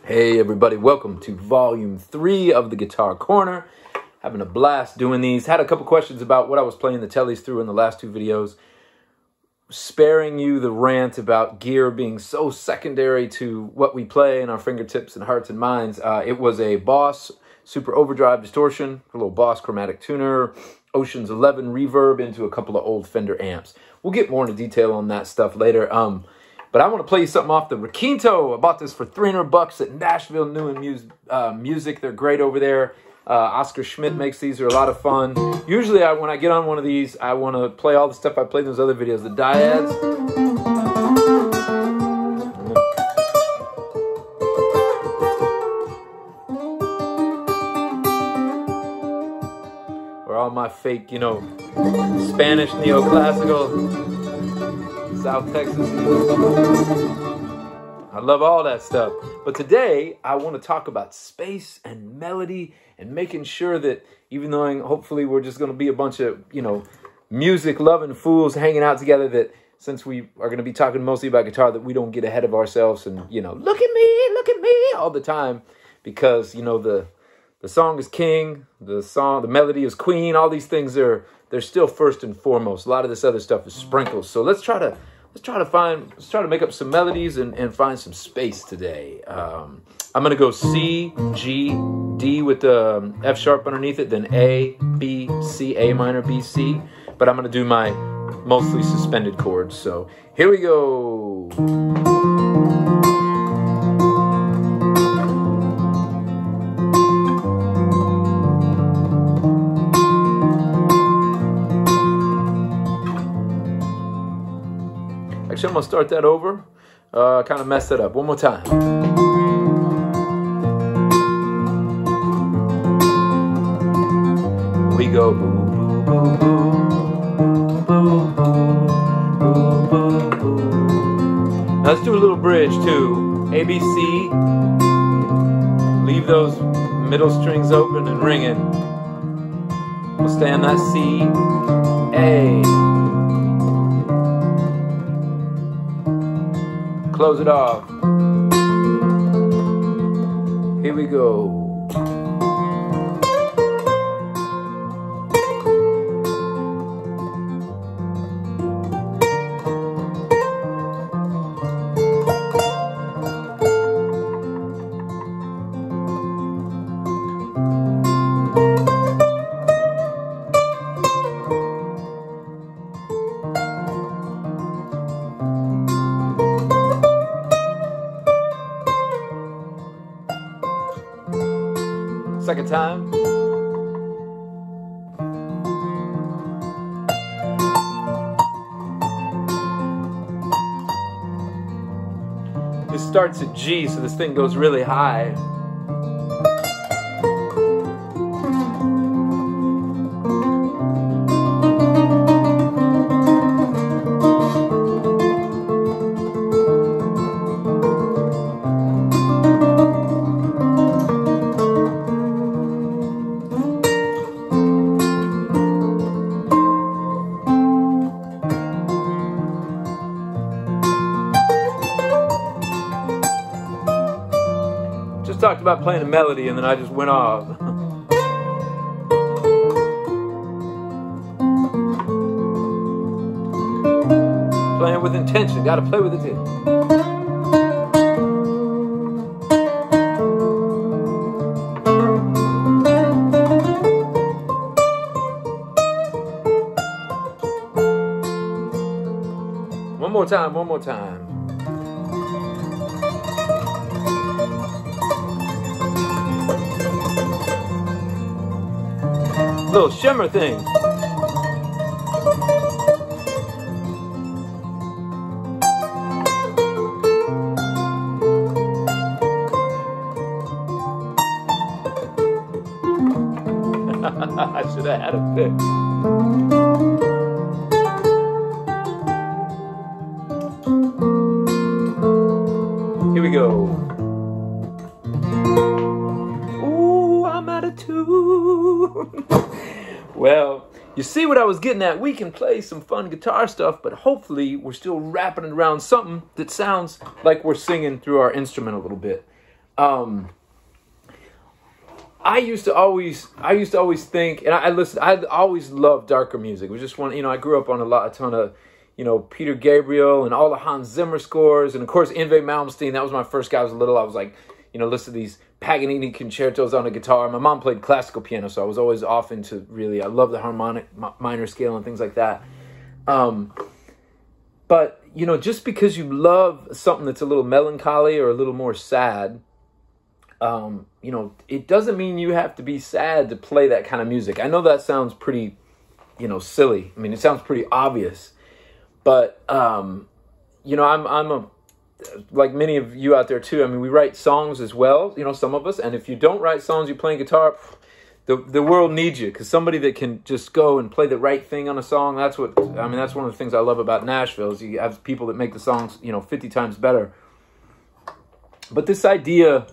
Hey everybody, welcome to volume 3 of the Guitar Corner. Having a blast doing these. Had a couple questions about what I was playing the tellies through in the last 2 videos. Sparing you the rant about gear being so secondary to what we play in our fingertips and hearts and minds. It was a Boss Super Overdrive Distortion, a little Boss Chromatic Tuner, Ocean's 11 reverb into a couple of old Fender amps. We'll get more into detail on that stuff later. But I want to play you something off the Requinto. I bought this for $300 at Nashville New and Music. They're great over there. Oscar Schmidt makes these. They're a lot of fun. Usually when I get on one of these, I want to play all the stuff I played in those other videos. The dyads. Or all my fake, Spanish neoclassical. South Texas. I love all that stuff. But today, I want to talk about space and melody and making sure that even though hopefully we're just going to be a bunch of, music-loving fools hanging out together, that since we are going to be talking mostly about guitar, that we don't get ahead of ourselves and, look at me all the time. Because, the song is king, the melody is queen, all these things they're still first and foremost. A lot of this other stuff is sprinkles. So let's try to make up some melodies and find some space today. I'm gonna go C, G, D with the F sharp underneath it, then A, B, C, A minor, B, C. But I'm gonna do my mostly suspended chords. So here we go. Actually, I'm going to start that over. Kind of messed it up. One more time. We go. Boo, boo, boo, boo, boo, boo, boo. Now let's do a little bridge too. A, B, C. Leave those middle strings open and ringing. We'll stay on that C. A. Close it off. Here we go. Second time. This starts at G, so this thing goes really high. Talked about playing a melody and then I just went off. Playing with intention, gotta play with intention. One more time. Little shimmer thing. I should have had a pick. Here we go. Ooh, I'm out of tune. Well, you see what I was getting at. We can play some fun guitar stuff, but hopefully we're still wrapping it around something that sounds like we're singing through our instrument a little bit. I used to always think, and I always loved darker music. It was just one, I grew up on a ton of, Peter Gabriel and all the Hans Zimmer scores. And of course, Yngwie Malmsteen, that was my first guy. I was little. I was like, listen to these Paganini concertos on the guitar. My mom played classical piano, so I was always off into I love the harmonic minor scale and things like that. But, just because you love something that's a little melancholy or a little more sad, it doesn't mean you have to be sad to play that kind of music. I know that sounds pretty, silly. I mean, it sounds pretty obvious. But, I'm like many of you out there too. I mean, we write songs as well, some of us. And if you don't write songs, you're playing guitar, the world needs you. Because somebody that can just go and play the right thing on a song, that's one of the things I love about Nashville is you have people that make the songs, 50 times better. But this idea,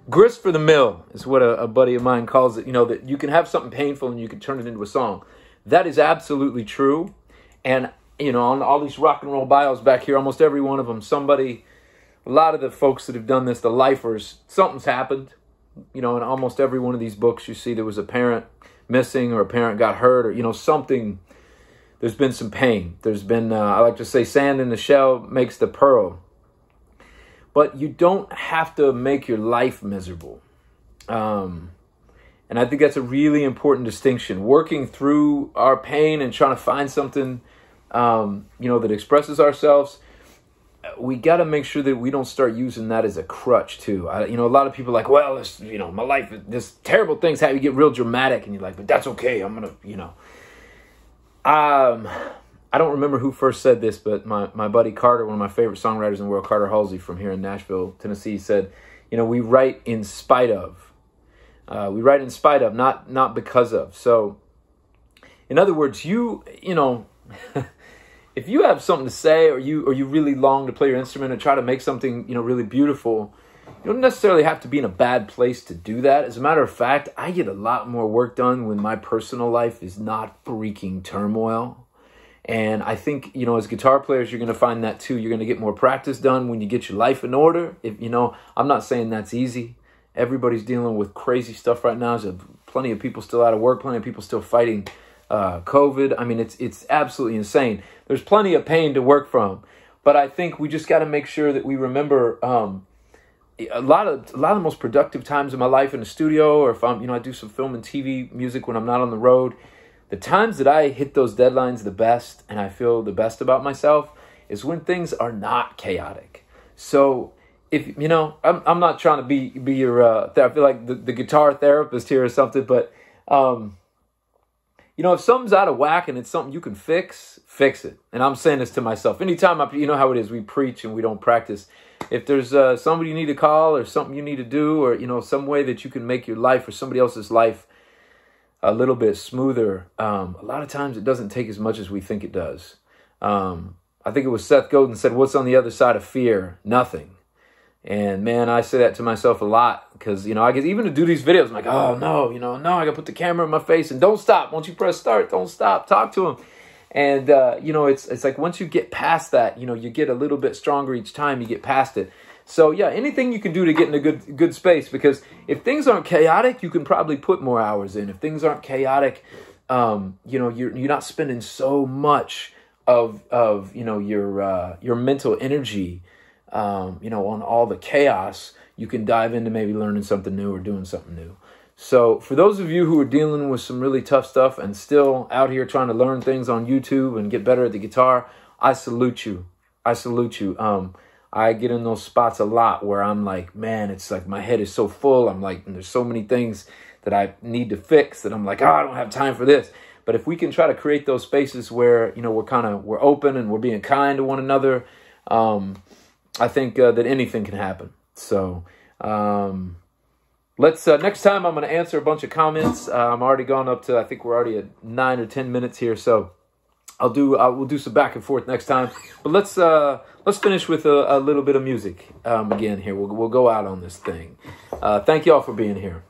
grist for the mill is what a buddy of mine calls it, that you can have something painful and you can turn it into a song. That is absolutely true. And on all these rock and roll bios back here, almost every one of them, a lot of the folks that have done this, the lifers, something's happened. In almost every one of these books, you see there was a parent missing or a parent got hurt or, something. There's been some pain. There's been, I like to say, sand in the shell makes the pearl. But you don't have to make your life miserable. And I think that's a really important distinction. Working through our pain and trying to find something that expresses ourselves, we got to make sure that we don't start using that as a crutch too. A lot of people are like, well, this, my life, this terrible things have you get real dramatic, and you're like, but that's okay. I'm gonna, I don't remember who first said this, but my buddy Carter, one of my favorite songwriters in the world, Carter Halsey from here in Nashville, Tennessee, said, we write in spite of. We write in spite of, not because of. So, in other words, if you have something to say or you really long to play your instrument or try to make something, really beautiful, you don't necessarily have to be in a bad place to do that. As a matter of fact, I get a lot more work done when my personal life is not freaking turmoil. And I think, as guitar players, you're going to find that too. You're going to get more practice done when you get your life in order. If I'm not saying that's easy. Everybody's dealing with crazy stuff right now. There's plenty of people still out of work, plenty of people still fighting COVID. I mean, it's absolutely insane. There's plenty of pain to work from, but I think we just got to make sure that we remember a lot of the most productive times in my life in the studio, or if I do some film and TV music when I'm not on the road. The times that I hit those deadlines the best and I feel the best about myself is when things are not chaotic. So if I'm not trying to be your I feel like the guitar therapist here or something, but if something's out of whack and it's something you can fix it. And I'm saying this to myself. Anytime how it is, we preach and we don't practice. If there's somebody you need to call or something you need to do, or some way that you can make your life or somebody else's life a little bit smoother, a lot of times it doesn't take as much as we think it does. I think it was Seth Godin said, "What's on the other side of fear? Nothing." And man, I say that to myself a lot because, I get even to do these videos, I'm like, oh no, no, I got to put the camera in my face and don't stop. Once you press start, don't stop, talk to him. And, it's like once you get past that, you get a little bit stronger each time you get past it. So yeah, anything you can do to get in a good space, because if things aren't chaotic, you can probably put more hours in. If things aren't chaotic, you're not spending so much of your mental energy, on all the chaos. You can dive into maybe learning something new or doing something new. So for those of you who are dealing with some really tough stuff and still out here trying to learn things on YouTube and get better at the guitar, I salute you. I get in those spots a lot where I'm like, man, it's like my head is so full. I'm like, and there's so many things that I need to fix that I'm like, I don't have time for this. But if we can try to create those spaces where, we're open and we're being kind to one another, I think that anything can happen. So let's next time I'm going to answer a bunch of comments. I'm already gone up to, I think we're already at 9 or 10 minutes here. So we'll do some back and forth next time. But let's finish with a little bit of music again here. We'll go out on this thing. Thank you all for being here.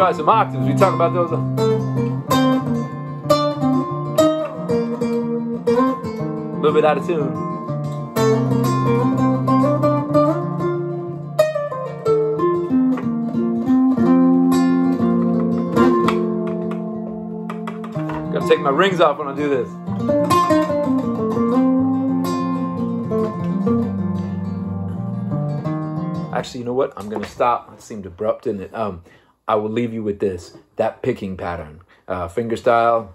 try some octaves. We talk about those. A little bit out of tune. Gotta take my rings off when I do this. Actually, you know what? I'm gonna stop. It seemed abrupt, didn't it? I will leave you with this. That picking pattern. Finger style.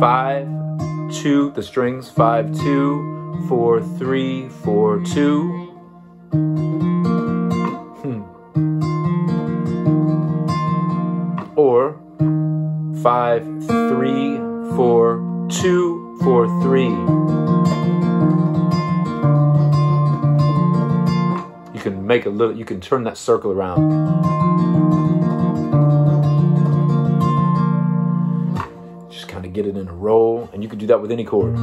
5, 2, the strings, 5, 2, 4, 3, 4, 2. Or 5, 3, 4, 2, 4, 3. You can make a little, you can turn that circle around. Kind of get it in a roll, and you can do that with any chord.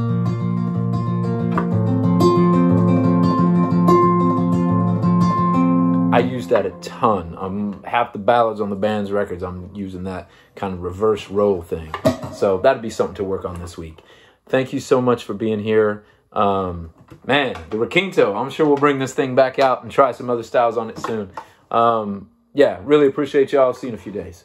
I use that a ton. Half the ballads on the band's records, I'm using that kind of reverse roll thing. So that'd be something to work on this week. Thank you so much for being here. Man, the Requinto, I'm sure we'll bring this thing back out and try some other styles on it soon. Yeah, really appreciate y'all. See you in a few days.